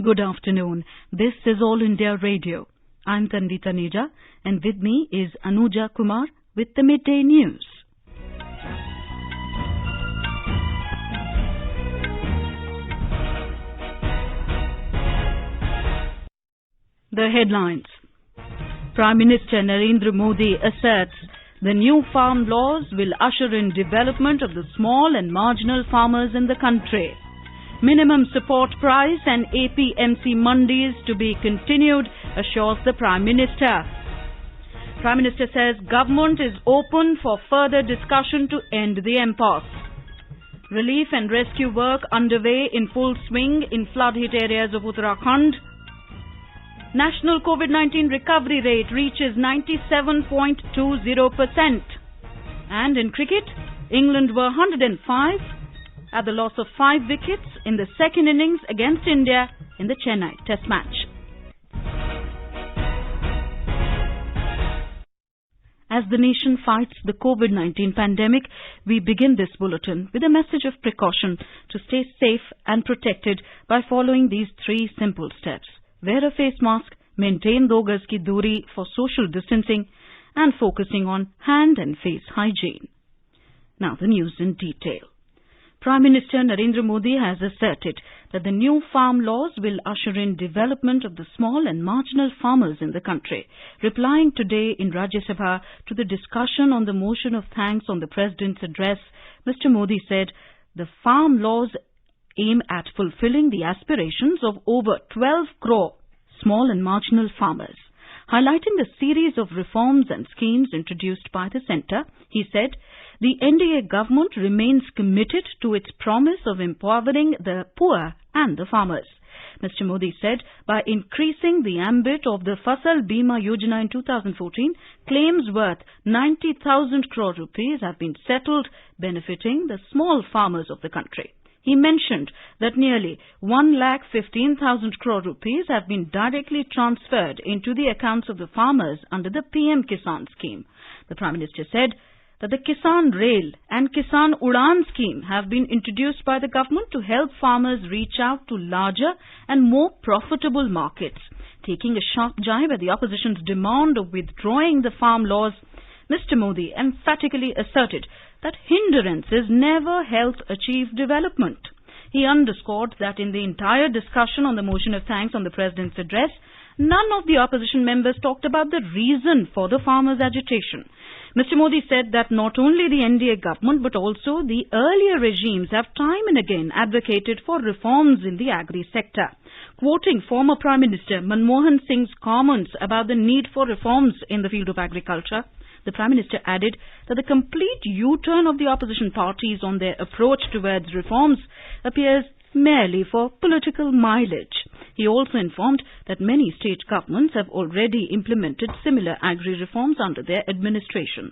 Good afternoon. This is All India Radio. I'm Tanvi Taneja, and with me is Anuja Kumar with the Midday News. The headlines. Prime Minister Narendra Modi asserts the new farm laws will usher in development of the small and marginal farmers in the country. Minimum support price and APMC mandis to be continued, assures the Prime Minister. Prime Minister says government is open for further discussion to end the impasse. Relief and rescue work underway in full swing in flood-hit areas of Uttarakhand. National COVID-19 recovery rate reaches 97.20%. And in cricket, England were 105 at the loss of 5 wickets in the second innings against India in the Chennai Test match. As the nation fights the COVID-19 pandemic, we begin this bulletin with a message of precaution to stay safe and protected by following these 3 simple steps. Wear a face mask, maintain 2 gaz ki duri for social distancing, and focusing on hand and face hygiene. Now the news in detail. Prime Minister Narendra Modi has asserted that the new farm laws will usher in development of the small and marginal farmers in the country. Replying today in Rajya Sabha to the discussion on the motion of thanks on the President's address, Mr. Modi said the farm laws aim at fulfilling the aspirations of over 12 crore small and marginal farmers. Highlighting the series of reforms and schemes introduced by the centre, he said the NDA government remains committed to its promise of empowering the poor and the farmers. Mr. Modi said by increasing the ambit of the Fasal Bima Yojana in 2014, claims worth 90,000 crore rupees have been settled, benefiting the small farmers of the country. He mentioned that nearly 1,15,000 crore rupees have been directly transferred into the accounts of the farmers under the PM Kisan scheme. The Prime Minister said that the Kisan Rail and Kisan Udan scheme have been introduced by the government to help farmers reach out to larger and more profitable markets. Taking a sharp jibe at the opposition's demand of withdrawing the farm laws, Mr. Modi emphatically asserted that hindrances never help achieve development. He underscored that in the entire discussion on the motion of thanks on the President's address, none of the opposition members talked about the reason for the farmers' agitation. Mr. Modi said that not only the NDA government but also the earlier regimes have time and again advocated for reforms in the agri sector. Quoting former Prime Minister Manmohan Singh's comments about the need for reforms in the field of agriculture, the Prime Minister added that the complete U-turn of the opposition parties on their approach towards reforms appears merely for political mileage. He also informed that many state governments have already implemented similar agri reforms under their administration.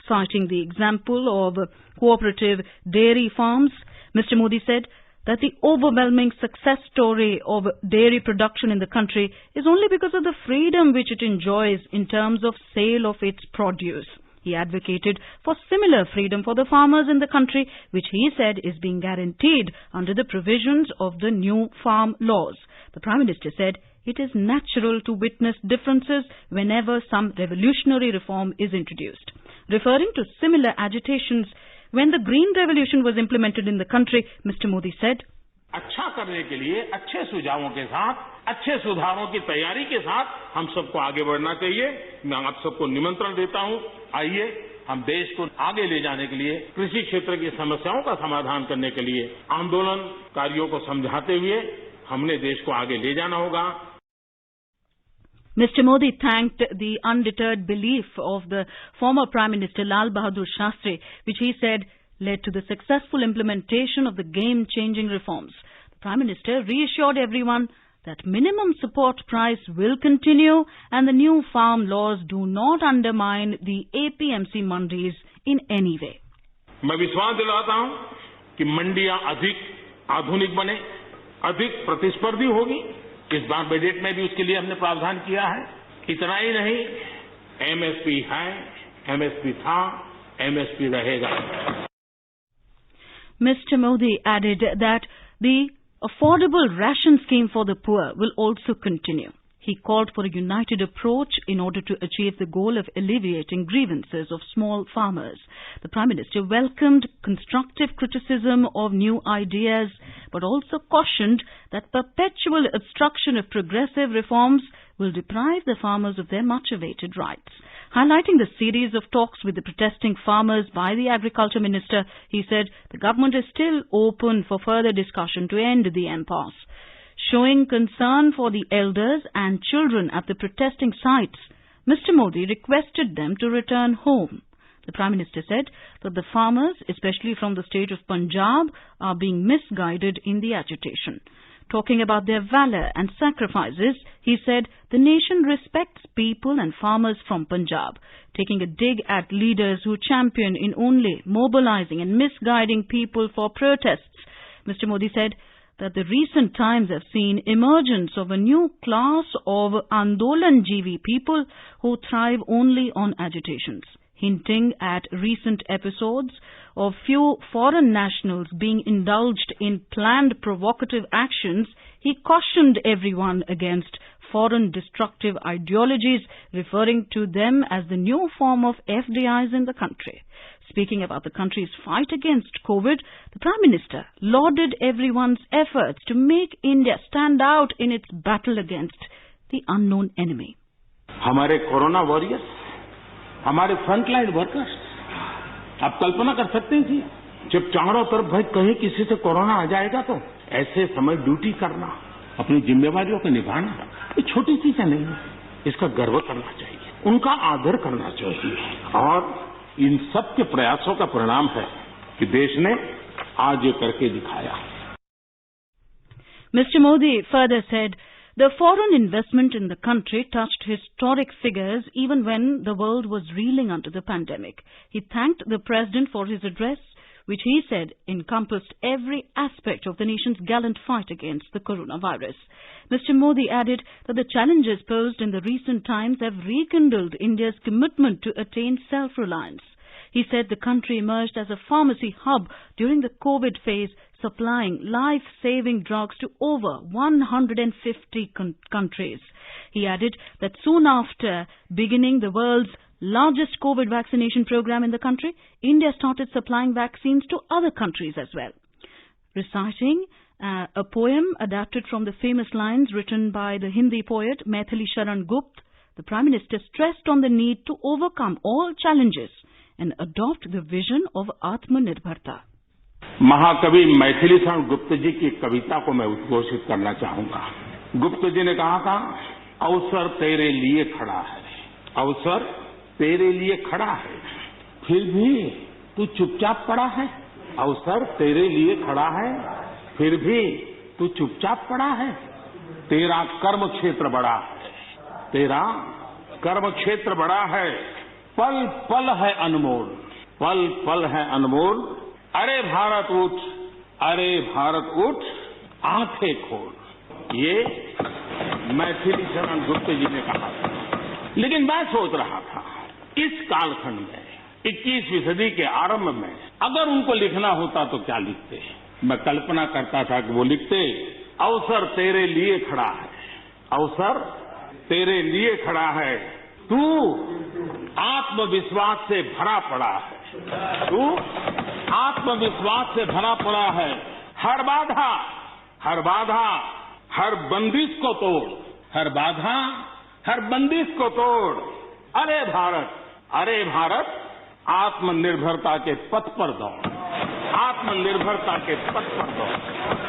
Citing the example of cooperative dairy farms, Mr. Modi said that the overwhelming success story of dairy production in the country is only because of the freedom which it enjoys in terms of sale of its produce. He advocated for similar freedom for the farmers in the country, which he said is being guaranteed under the provisions of the new farm laws. The Prime Minister said it is natural to witness differences whenever some revolutionary reform is introduced. Referring to similar agitations when the Green Revolution was implemented in the country, Mr. Modi said, अच्छा करने के लिए अच्छे सुझावों के साथ, अच्छे सुधारों की तैयारी के साथ हम सबको आगे बढ़ना चाहिए। मैं आप सबको निमंत्रण देता हूं, आइए हम देश को आगे ले जाने के लिए, कृषि क्षेत्र की समस्याओं का समाधान करने के लिए आंदोलनकारियों को समझाते हुए हमने देश को आगे ले जाना होगा। Mr. Modi thanked the undeterred belief of the former Prime Minister Lal Bahadur Shastri, which he said led to the successful implementation of the game-changing reforms. The Prime Minister reassured everyone that minimum support price will continue and the new farm laws do not undermine the APMC mandis in any way. मैं विश्वास दिलाता हूं कि मंडियां अधिक आधुनिक बने, अधिक प्रतिस्पर्धी होगी। इस बार बजट में भी उसके लिए हमने प्रावधान किया है। इतना ही नहीं, एमएसपी है, एमएसपी था, एमएसपी रहेगा। Mr. Modi added that the Affordable ration scheme for the poor will also continue. He called for a united approach in order to achieve the goal of alleviating grievances of small farmers. The Prime Minister welcomed constructive criticism of new ideas, but also cautioned that perpetual obstruction of progressive reforms will deprive the farmers of their much-awaited rights. Highlighting the series of talks with the protesting farmers by the Agriculture Minister, he said the government is still open for further discussion to end the impasse. Showing concern for the elders and children at the protesting sites, Mr. Modi requested them to return home. The Prime Minister said that the farmers, especially from the state of Punjab, are being misguided in the agitation. Talking about their valor and sacrifices, he said the nation respects people and farmers from Punjab. Taking a dig at leaders who champion in only mobilizing and misguiding people for protests, Mr. Modi said that the recent times have seen emergence of a new class of Andolanjeevi people who thrive only on agitations. Hinting at recent episodes of few foreign nationals being indulged in planned provocative actions, he cautioned everyone against foreign destructive ideologies, referring to them as the new form of FDIs in the country. Speaking about the country's fight against COVID, the Prime Minister lauded everyone's efforts to make India stand out in its battle against the unknown enemy. हमारे corona warriors, हमारे frontline workers, आप कल्पना कर सकते हैं जी, जब चारों तरफ भाई कहीं किसी से कोरोना आ जाएगा तो ऐसे समय ड्यूटी करना, अपनी जिम्मेवारियों को निभाना, ये छोटी चीजें नहीं है। इसका गर्व करना चाहिए, उनका आदर करना चाहिए और इन सब के प्रयासों का परिणाम है कि देश ने आज ये करके दिखाया। Mr. Modi further said the foreign investment in the country touched historic figures even when the world was reeling under the pandemic. He thanked the President for his address, which he said encompassed every aspect of the nation's gallant fight against the coronavirus. Mr. Modi added that the challenges posed in the recent times have rekindled India's commitment to attain self-reliance. He said the country emerged as a pharmacy hub during the COVID phase, supplying life-saving drugs to over 150 countries. He added that soon after beginning the world's largest COVID vaccination program in the country, India started supplying vaccines to other countries as well. Reciting a poem adapted from the famous lines written by the Hindi poet Maithili Sharan Gupta, the Prime Minister stressed on the need to overcome all challenges and adopt the vision of Atmanirbharta. महाकवि मैथिली शरण गुप्त जी की कविता को मैं उद्घोषित करना चाहूंगा। गुप्त जी ने कहा था, अवसर तेरे लिए खड़ा है, अवसर तेरे लिए खड़ा है, फिर भी तू चुपचाप पड़ा है। अवसर तेरे लिए खड़ा है, फिर भी तू चुपचाप पड़ा है। तेरा कर्म क्षेत्र बड़ा है, तेरा कर्म क्षेत्र बड़ा है, पल पल है अनमोल, पल पल है अनमोल। अरे भारत उठ, अरे भारत उठ, आंखें खोल। ये मैथिली शरण गुप्त जी ने कहा था। लेकिन मैं सोच रहा था, इस कालखंड में 21वीं सदी के आरंभ में अगर उनको लिखना होता तो क्या लिखते। मैं कल्पना करता था कि वो लिखते, अवसर तेरे लिए खड़ा है, अवसर तेरे लिए खड़ा है, तू आत्मविश्वास से भरा पड़ा है, तू आत्मविश्वास से भरा पड़ा है। हर बाधा, हर बाधा, हर बंदिश को तोड़, हर बाधा, हर बंदिश को तोड़। अरे भारत, अरे भारत, आत्मनिर्भरता के पथ पर दौड़, आत्मनिर्भरता के पथ पर दौड़।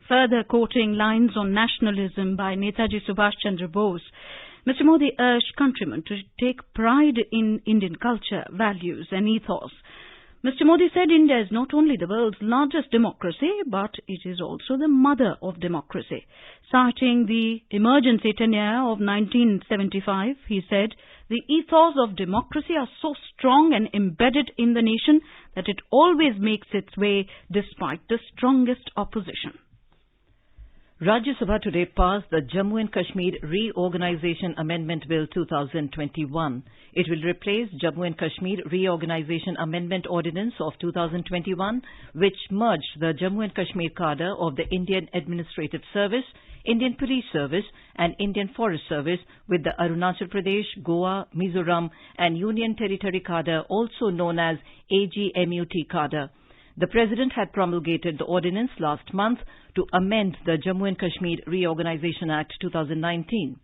Further quoting lines on nationalism by Netaji Subhash Chandra Bose, Mr. Modi urged countrymen to take pride in Indian culture, values and ethos. Mr. Modi said India is not only the world's largest democracy, but it is also the mother of democracy. Citing the emergency tenure of 1975, he said, the ethos of democracy are so strong and embedded in the nation that it always makes its way despite the strongest opposition. Rajya Sabha today passed the Jammu and Kashmir Reorganisation Amendment Bill 2021. It will replace Jammu and Kashmir Reorganisation Amendment Ordinance of 2021, which merged the Jammu and Kashmir cadre of the Indian Administrative Service, Indian Police Service and Indian Forest Service with the Arunachal Pradesh, Goa, Mizoram and Union Territory cadre, also known as AGMUT cadre. The President had promulgated the ordinance last month to amend the Jammu and Kashmir Reorganisation Act 2019.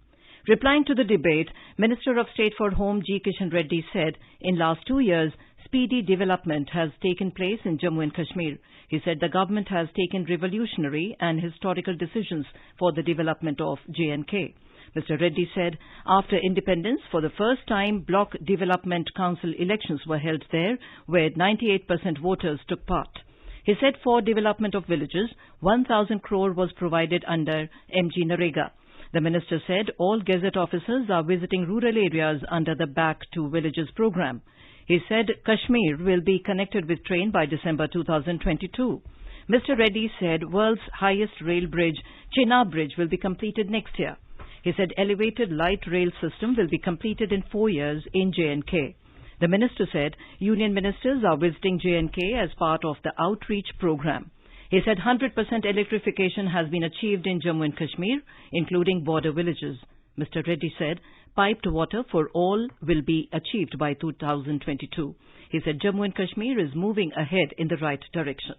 Replying to the debate, Minister of State for Home G. Kishan Reddy said, in last 2 years, speedy development has taken place in Jammu and Kashmir. He said the government has taken revolutionary and historical decisions for the development of J&K. Mr. Reddy said after independence, for the first time, Block Development Council elections were held there, where 98% voters took part. He said for development of villages, 1,000 crore was provided under MG Narega. The minister said all Gazette officers are visiting rural areas under the Back to Villages program. He said Kashmir will be connected with train by December 2022. Mr. Reddy said world's highest rail bridge, Chenab Bridge, will be completed next year. He said elevated light rail system will be completed in 4 years in J&K. The minister said union ministers are visiting J&K as part of the outreach program. He said 100% electrification has been achieved in Jammu and Kashmir, including border villages. Mr. Reddy said piped water for all will be achieved by 2022. He said Jammu and Kashmir is moving ahead in the right direction.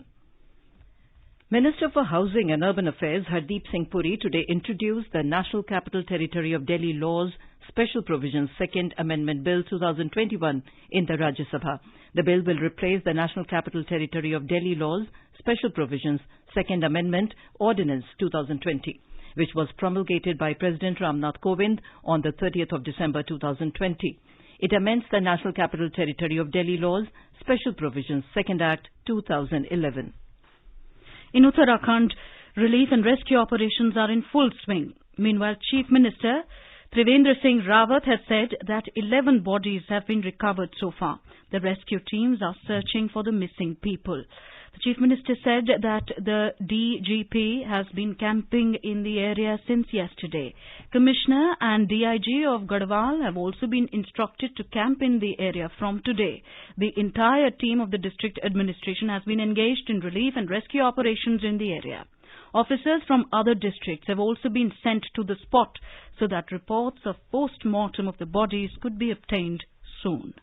Minister for Housing and Urban Affairs Hardeep Singh Puri today introduced the National Capital Territory of Delhi Laws Special Provisions Second Amendment Bill 2021 in the Rajya Sabha. The bill will replace the National Capital Territory of Delhi Laws Special Provisions Second Amendment Ordinance 2020, which was promulgated by President Ramnath Kovind on the 30th of December 2020. It amends the National Capital Territory of Delhi Laws Special Provisions Second Act 2011. In Uttarakhand, relief and rescue operations are in full swing. Meanwhile, Chief Minister Trivendra Singh Rawat has said that 11 bodies have been recovered so far. The rescue teams are searching for the missing people. The Chief Minister said that the DGP has been camping in the area since yesterday. Commissioner and DIG of Garhwal have also been instructed to camp in the area from today. The entire team of the district administration has been engaged in relief and rescue operations in the area. Officers from other districts have also been sent to the spot so that reports of post-mortem of the bodies could be obtained soon.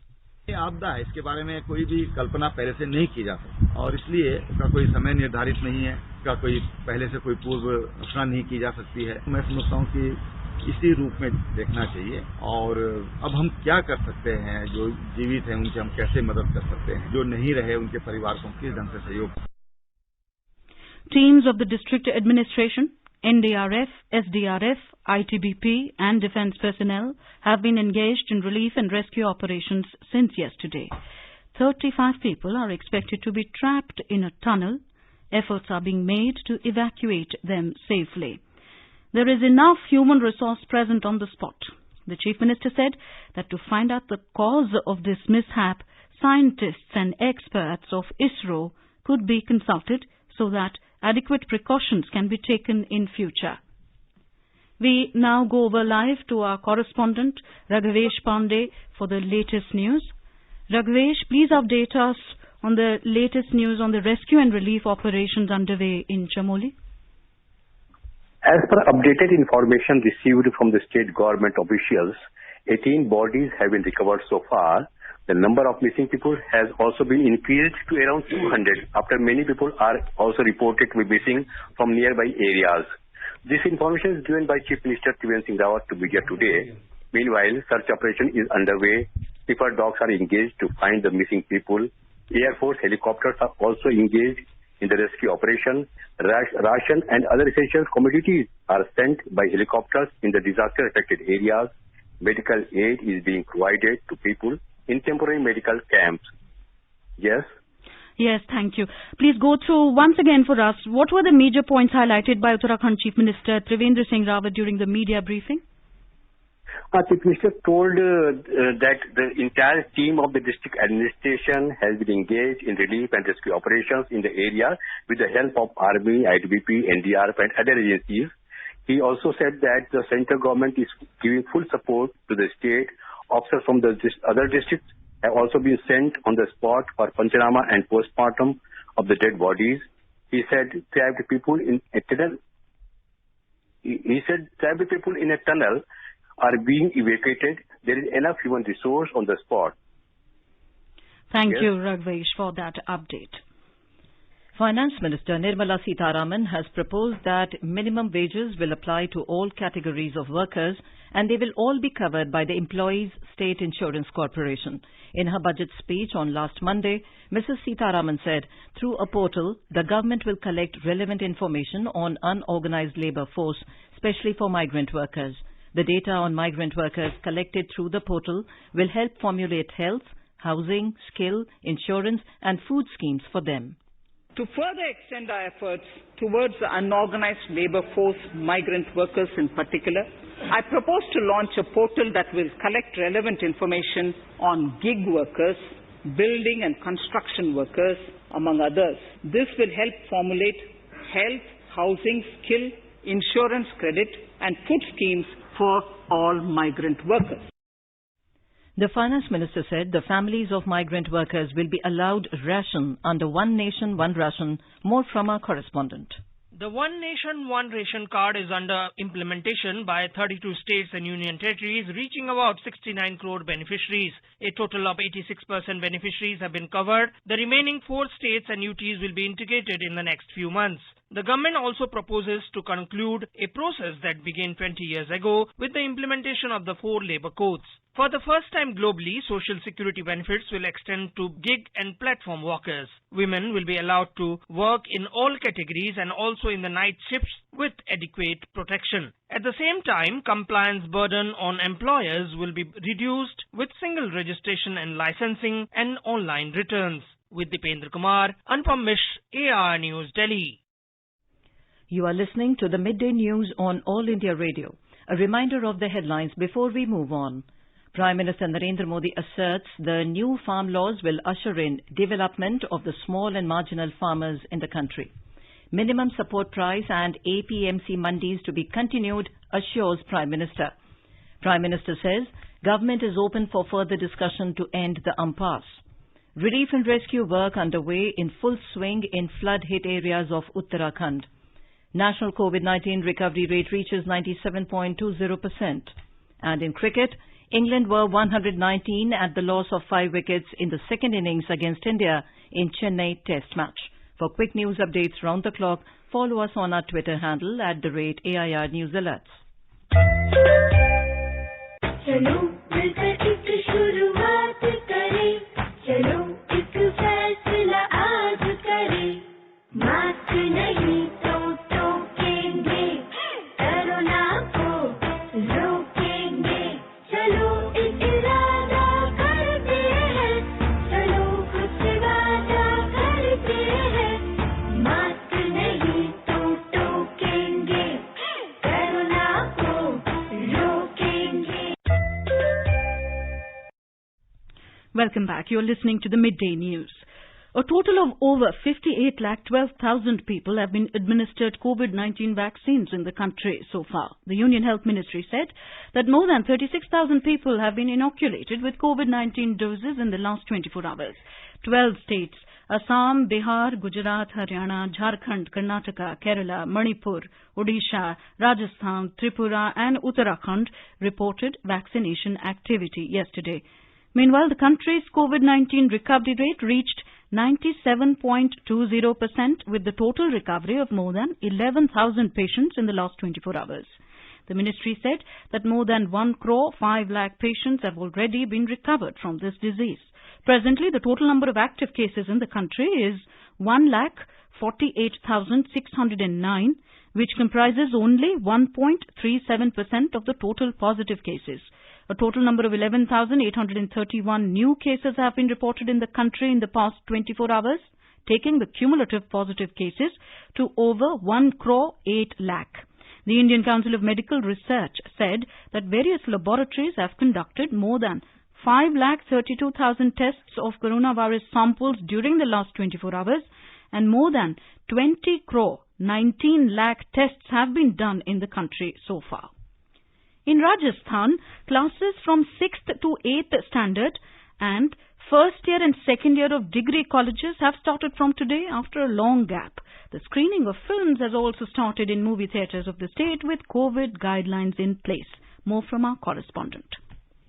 ये आपदा है, इसके बारे में कोई भी कल्पना पहले से नहीं की जा सकती और इसलिए इसका कोई समय निर्धारित नहीं है, इसका कोई पहले से कोई पूर्व घोषणा नहीं की जा सकती है। मैं समझता हूँ कि इसी रूप में देखना चाहिए और अब हम क्या कर सकते हैं, जो जीवित हैं उनकी हम कैसे मदद कर सकते हैं, जो नहीं रहे उनके परिवार को किस ढंग से सहयोग। Teams of the district administration, NDRF, SDRF, ITBP and defence personnel have been engaged in relief and rescue operations since yesterday. 35 people are expected to be trapped in a tunnel. Efforts are being made to evacuate them safely. There is enough human resource present on the spot. The Chief Minister said that to find out the cause of this mishap, scientists and experts of ISRO could be consulted so that adequate precautions can be taken in future. We now go over live to our correspondent Raghavesh Pandey for the latest news. Raghavesh, please update us on the latest news on the rescue and relief operations underway in Chamoli. As per updated information received from the state government officials, 18 bodies have been recovered so far. The number of missing people has also been increased to around 200 after many people are also reported to be missing from nearby areas. This information is given by Chief Minister Trivendra Singh Rawat to media today. Meanwhile, search operation is underway. Skipper dogs are engaged to find the missing people. Air Force helicopters are also engaged in the rescue operation. Ration and other essential commodities are sent by helicopters in the disaster-affected areas. Medical aid is being provided to people in temporary medical camps. Yes? Yes, thank you. Please go through once again for us, what were the major points highlighted by Uttarakhand Chief Minister Trivendra Singh Rawat during the media briefing? Chief Minister told that the entire team of the district administration has been engaged in relief and rescue operations in the area with the help of Army, ITBP, NDRF and other agencies. He also said that the central government is giving full support to the state. Officers from the other districts have also been sent on the spot for Panchanama and postmortem of the dead bodies. He said trapped people in a tunnel. Trapped people in a tunnel are being evacuated. There is enough human resource on the spot. Thank you, Ragvesh, for that update. Finance Minister Nirmala Sitharaman has proposed that minimum wages will apply to all categories of workers and they will all be covered by the Employees State Insurance Corporation. In her budget speech on last Monday, Mrs. Sitharaman said, through a portal, the government will collect relevant information on unorganized labour force, especially for migrant workers. The data on migrant workers collected through the portal will help formulate health, housing, skill, insurance and food schemes for them. To further extend our efforts towards the unorganized labour force, migrant workers in particular, I propose to launch a portal that will collect relevant information on gig workers, building and construction workers, among others. This will help formulate health, housing, skill, insurance credit and food schemes for all migrant workers. The Finance Minister said the families of migrant workers will be allowed ration under One Nation, One Ration. More from our correspondent. The One Nation, One Ration card is under implementation by 32 states and union territories, reaching about 69 crore beneficiaries. A total of 86% beneficiaries have been covered. The remaining 4 states and UTs will be integrated in the next few months. The government also proposes to conclude a process that began 20 years ago with the implementation of the 4 labour codes. For the first time globally, social security benefits will extend to gig and platform workers. Women will be allowed to work in all categories and also in the night shifts with adequate protection. At the same time, compliance burden on employers will be reduced with single registration and licensing and online returns. With Dipendra Kumar, Anupam Mishra, AR News, Delhi. You are listening to the Midday News on All India Radio. A reminder of the headlines before we move on. Prime Minister Narendra Modi asserts the new farm laws will usher in development of the small and marginal farmers in the country. Minimum support price and APMC mandis to be continued, assures Prime Minister. Prime Minister says government is open for further discussion to end the impasse. Relief and rescue work underway in full swing in flood-hit areas of Uttarakhand. National COVID-19 recovery rate reaches 97.20%. And in cricket, England were 119 at the loss of 5 wickets in the second innings against India in Chennai Test match. For quick news updates round the clock, follow us on our Twitter handle @AIR News Alerts. चलो मिलकर एक शुरुआत करें, चलो एक फैसला आज करें, मास्क नहीं तो टोकेंगे, कोरोना को रोकेंगे, चलो एक इरादा करते हैं, चलो खुद से वादा करते हैं, मास्क नहीं तो टोकेंगे, कोरोना को रोकेंगे. Welcome back. You're listening to the Midday News. A total of over 58,12,000 people have been administered COVID-19 vaccines in the country so far. The Union Health Ministry said that more than 36,000 people have been inoculated with COVID-19 doses in the last 24 hours. 12 states, Assam, Bihar, Gujarat, Haryana, Jharkhand, Karnataka, Kerala, Manipur, Odisha, Rajasthan, Tripura and Uttarakhand reported vaccination activity yesterday. Meanwhile, the country's COVID-19 recovery rate reached 97.20% with the total recovery of more than 11,000 patients in the last 24 hours. The ministry said that more than 1 crore 5 lakh patients have already been recovered from this disease. Presently, the total number of active cases in the country is 1,48,609, which comprises only 1.37% of the total positive cases. A total number of 11,831 new cases have been reported in the country in the past 24 hours, taking the cumulative positive cases to over 1 crore 8 lakh. The Indian Council of Medical Research said that various laboratories have conducted more than 5,32,000 tests of coronavirus samples during the last 24 hours and more than 20 crore 19 lakh tests have been done in the country so far. In Rajasthan, classes from 6th to 8th standard and first year and second year of degree colleges have started from today after a long gap. The screening of films has also started in movie theatres of the state with COVID guidelines in place. More from our correspondent.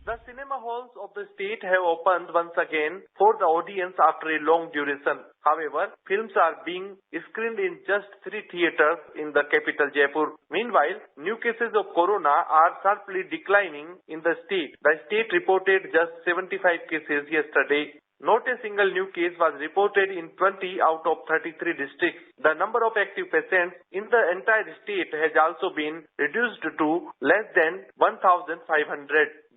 The cinema halls of the state have opened once again for the audience after a long duration. However, films are being screened in just 3 theatres in the capital Jaipur. Meanwhile, new cases of corona are sharply declining in the state. The state reported just 75 cases yesterday. Not a single new case was reported in 20 out of 33 districts. The number of active patients in the entire state has also been reduced to less than 1,500.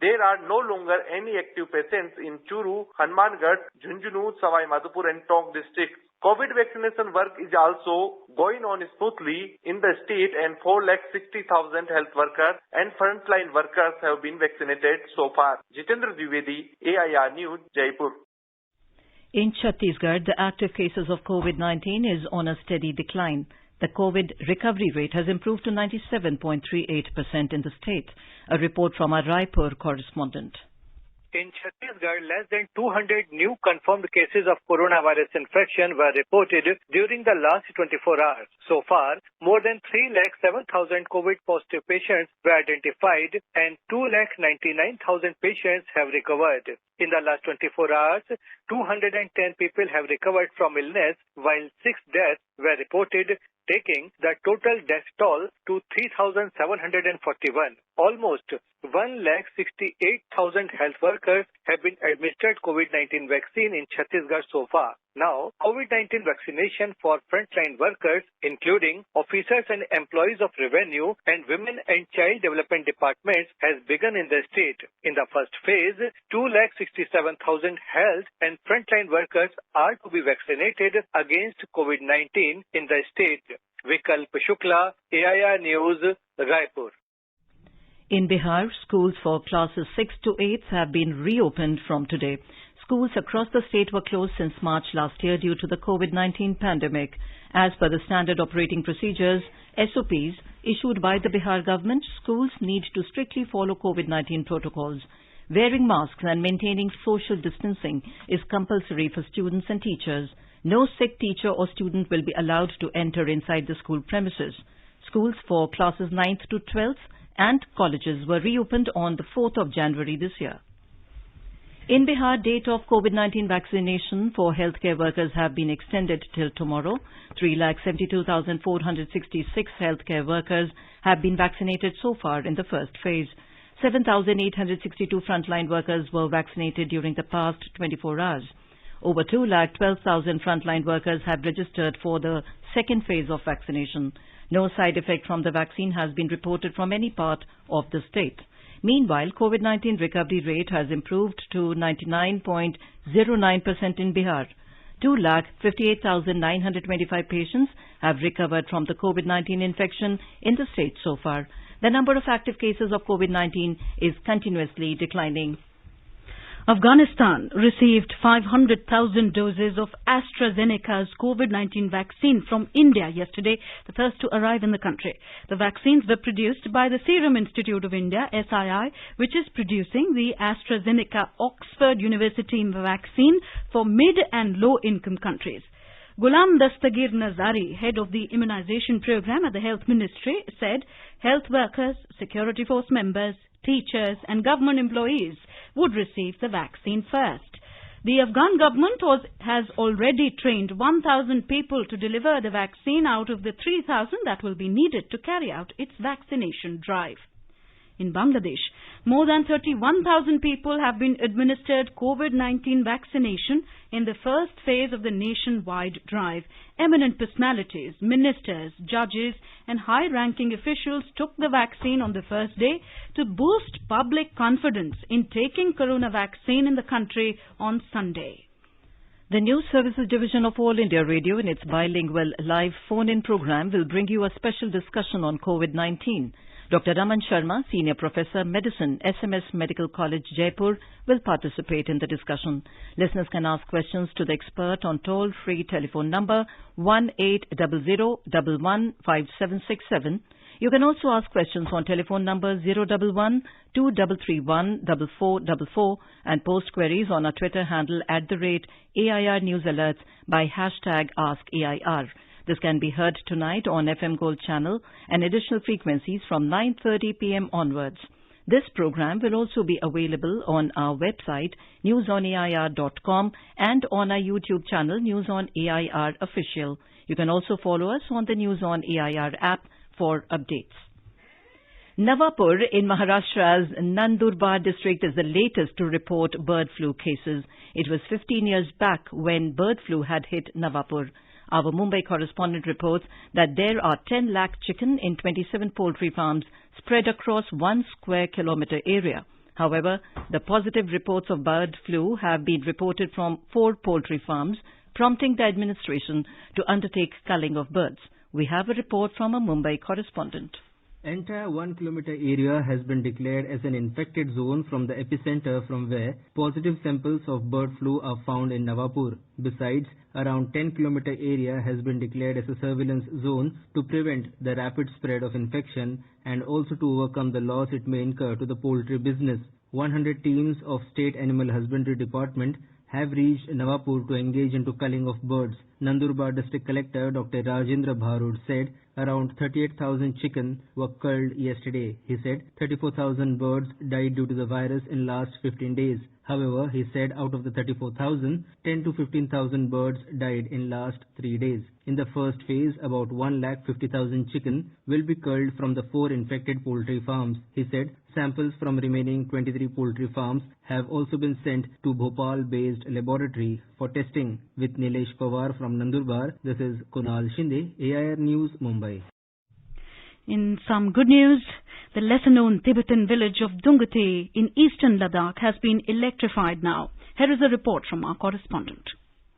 There are no longer any active patients in Churu, Hanumangarh, Jhunjhunu, Savai Madhopur and Tonk districts. COVID vaccination work is also going on smoothly in the state and 4,60,000 health workers and frontline workers have been vaccinated so far. Jitendra Dwivedi, AIR News, Jaipur. In Chhattisgarh, the active cases of COVID-19 is on a steady decline. The COVID recovery rate has improved to 97.38% in the state. A report from our Raipur correspondent. In Chhattisgarh, less than 200 new confirmed cases of coronavirus infection were reported during the last 24 hours. So far, more than 3,07,000 COVID-positive patients were identified and 2,99,000 patients have recovered. In the last 24 hours, 210 people have recovered from illness, while 6 deaths were reported, taking the total death toll to 3,741. Almost 1,68,000 health workers have been administered COVID-19 vaccine in Chhattisgarh so far. Now, COVID-19 vaccination for frontline workers, including officers and employees of revenue and women and child development departments, has begun in the state. In the first phase, 2,67,000 health and frontline workers are to be vaccinated against COVID-19 in the state. Vikalp Shukla, AIR News, Raipur. In Bihar, schools for classes 6 to 8 have been reopened from today. Schools across the state were closed since March last year due to the COVID-19 pandemic. As per the standard operating procedures, SOPs issued by the Bihar government, schools need to strictly follow COVID-19 protocols. Wearing masks and maintaining social distancing is compulsory for students and teachers. No sick teacher or student will be allowed to enter inside the school premises. Schools for classes 9th to 12th and colleges were reopened on the 4th of January this year. In Bihar, date of COVID-19 vaccination for healthcare workers have been extended till tomorrow. 3,72,466 healthcare workers have been vaccinated so far in the first phase. 7,862 frontline workers were vaccinated during the past 24 hours. Over 2,12,000 frontline workers have registered for the second phase of vaccination. No side effect from the vaccine has been reported from any part of the state. Meanwhile, COVID-19 recovery rate has improved to 99.09% in Bihar. 2,58,925 patients have recovered from the COVID-19 infection in the state so far. The number of active cases of COVID-19 is continuously declining. Afghanistan received 500,000 doses of AstraZeneca's COVID-19 vaccine from India yesterday, the first to arrive in the country. The vaccines were produced by the Serum Institute of India, SII, which is producing the AstraZeneca Oxford University vaccine for mid- and low-income countries. Ghulam Dastagir Nazari, head of the immunization program at the Health Ministry, said health workers, security force members, teachers and government employees would receive the vaccine first. The Afghan government has already trained 1,000 people to deliver the vaccine out of the 3,000 that will be needed to carry out its vaccination drive. In Bangladesh, more than 31,000 people have been administered COVID-19 vaccination in the first phase of the nationwide drive. Eminent personalities, ministers, judges and high-ranking officials took the vaccine on the first day to boost public confidence in taking corona vaccine in the country on Sunday. The News Services Division of All India Radio in its bilingual live phone-in program will bring you a special discussion on COVID-19. Dr. Raman Sharma, Senior Professor, Medicine, SMS Medical College, Jaipur, will participate in the discussion. Listeners can ask questions to the expert on toll-free telephone number 1800-115767. You can also ask questions on telephone number 011-2331-4444 and post queries on our Twitter handle @AIR News Alerts by hashtag AskAIR. This can be heard tonight on FM Gold channel and additional frequencies from 9:30 p.m. onwards. This program will also be available on our website newsonair.com and on our YouTube channel News on AIR Official. You can also follow us on the News on AIR app for updates. Nawapur in Maharashtra's Nandurbar district is the latest to report bird flu cases. It was 15 years back when bird flu had hit Nawapur. Our Mumbai correspondent reports that there are 10 lakh chicken in 27 poultry farms spread across 1 square kilometre area. However, the positive reports of bird flu have been reported from 4 poultry farms, prompting the administration to undertake culling of birds. We have a report from a Mumbai correspondent. Entire 1 kilometre area has been declared as an infected zone from the epicenter from where positive samples of bird flu are found in Nawapur. Besides, around 10 kilometre area has been declared as a surveillance zone to prevent the rapid spread of infection and also to overcome the loss it may incur to the poultry business. 100 teams of State Animal Husbandry Department have reached Nawapur to engage into culling of birds. Nandurbar District Collector Dr. Rajendra Bharud said around 38,000 chicken were culled yesterday. He said 34,000 birds died due to the virus in last 15 days. However, he said out of the 34,000, 10 to 15,000 birds died in last 3 days. In the first phase, about 1,50,000 chicken will be culled from the 4 infected poultry farms. He said samples from remaining 23 poultry farms have also been sent to Bhopal-based laboratory for testing. With Nilesh Pawar from Nandurbar, this is Kunal Shinde, AIR News, Mumbai. In some good news, the lesser-known Tibetan village of Dungte in eastern Ladakh has been electrified now. Here is a report from our correspondent.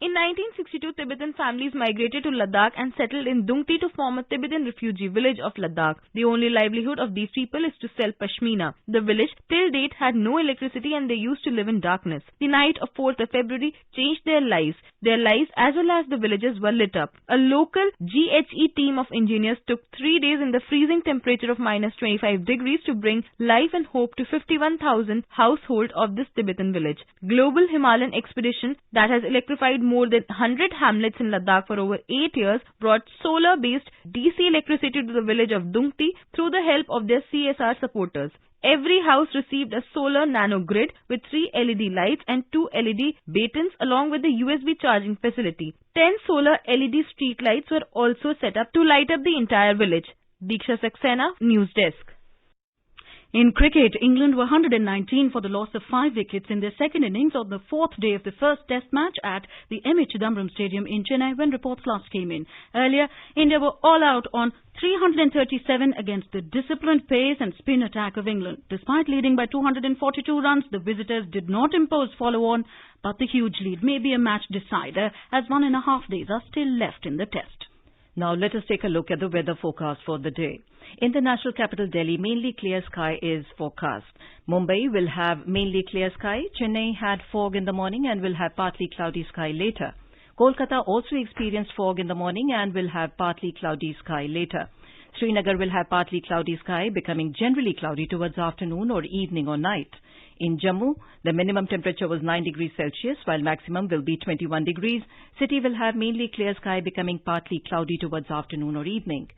In 1962, Tibetan families migrated to Ladakh and settled in Dungti to form a Tibetan refugee village of Ladakh. The only livelihood of these people is to sell pashmina. The village till date had no electricity and they used to live in darkness. The night of 4th of February changed their lives. Their lives as well as the villages were lit up. A local GHE team of engineers took 3 days in the freezing temperature of -25 degrees to bring life and hope to 51,000 households of this Tibetan village. Global Himalayan expedition that has electrified more than 100 hamlets in Ladakh for over 8 years brought solar-based DC electricity to the village of Dungti through the help of their CSR supporters. Every house received a solar nanogrid with 3 LED lights and 2 LED batons along with the USB charging facility. 10 solar LED street lights were also set up to light up the entire village. Diksha Saxena, News Desk. In cricket, England were 119 for the loss of 5 wickets in their second innings on the 4th day of the first test match at the M.A. Chidambaram Stadium in Chennai when reports last came in. Earlier, India were all out on 337 against the disciplined pace and spin attack of England. Despite leading by 242 runs, the visitors did not impose follow-on, but the huge lead may be a match decider as 1.5 days are still left in the test. Now let us take a look at the weather forecast for the day. In the national capital Delhi, mainly clear sky is forecast. Mumbai will have mainly clear sky. Chennai had fog in the morning and will have partly cloudy sky later. Kolkata also experienced fog in the morning and will have partly cloudy sky later. Srinagar will have partly cloudy sky, becoming generally cloudy towards afternoon or evening or night. In Jammu, the minimum temperature was 9 degrees Celsius, while maximum will be 21 degrees. City will have mainly clear sky, becoming partly cloudy towards afternoon or evening.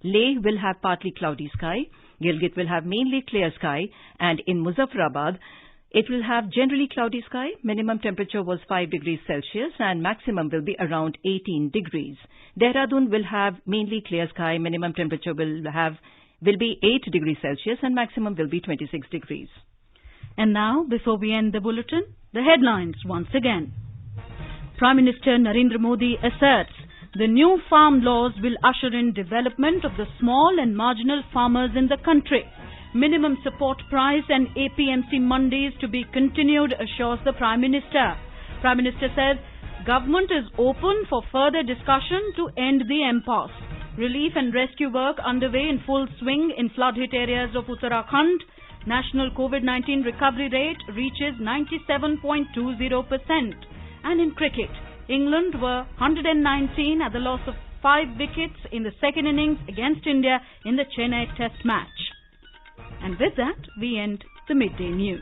Leh will have partly cloudy sky. Gilgit will have mainly clear sky. And in Muzaffarabad, it will have generally cloudy sky. Minimum temperature was 5 degrees Celsius and maximum will be around 18 degrees. Dehradun will have mainly clear sky. Minimum temperature will be 8 degrees Celsius and maximum will be 26 degrees. And now, before we end the bulletin, the headlines once again. Prime Minister Narendra Modi asserts the new farm laws will usher in development of the small and marginal farmers in the country. Minimum support price and APMC Mondays to be continued, assures the Prime Minister. Prime Minister says Government is open for further discussion to end the impasse. Relief and rescue work underway in full swing in flood-hit areas of Uttarakhand. National COVID-19 recovery rate reaches 97.20%. And in cricket, England were 119 at the loss of 5 wickets in the second innings against India in the Chennai Test match. And with that, we end the midday news.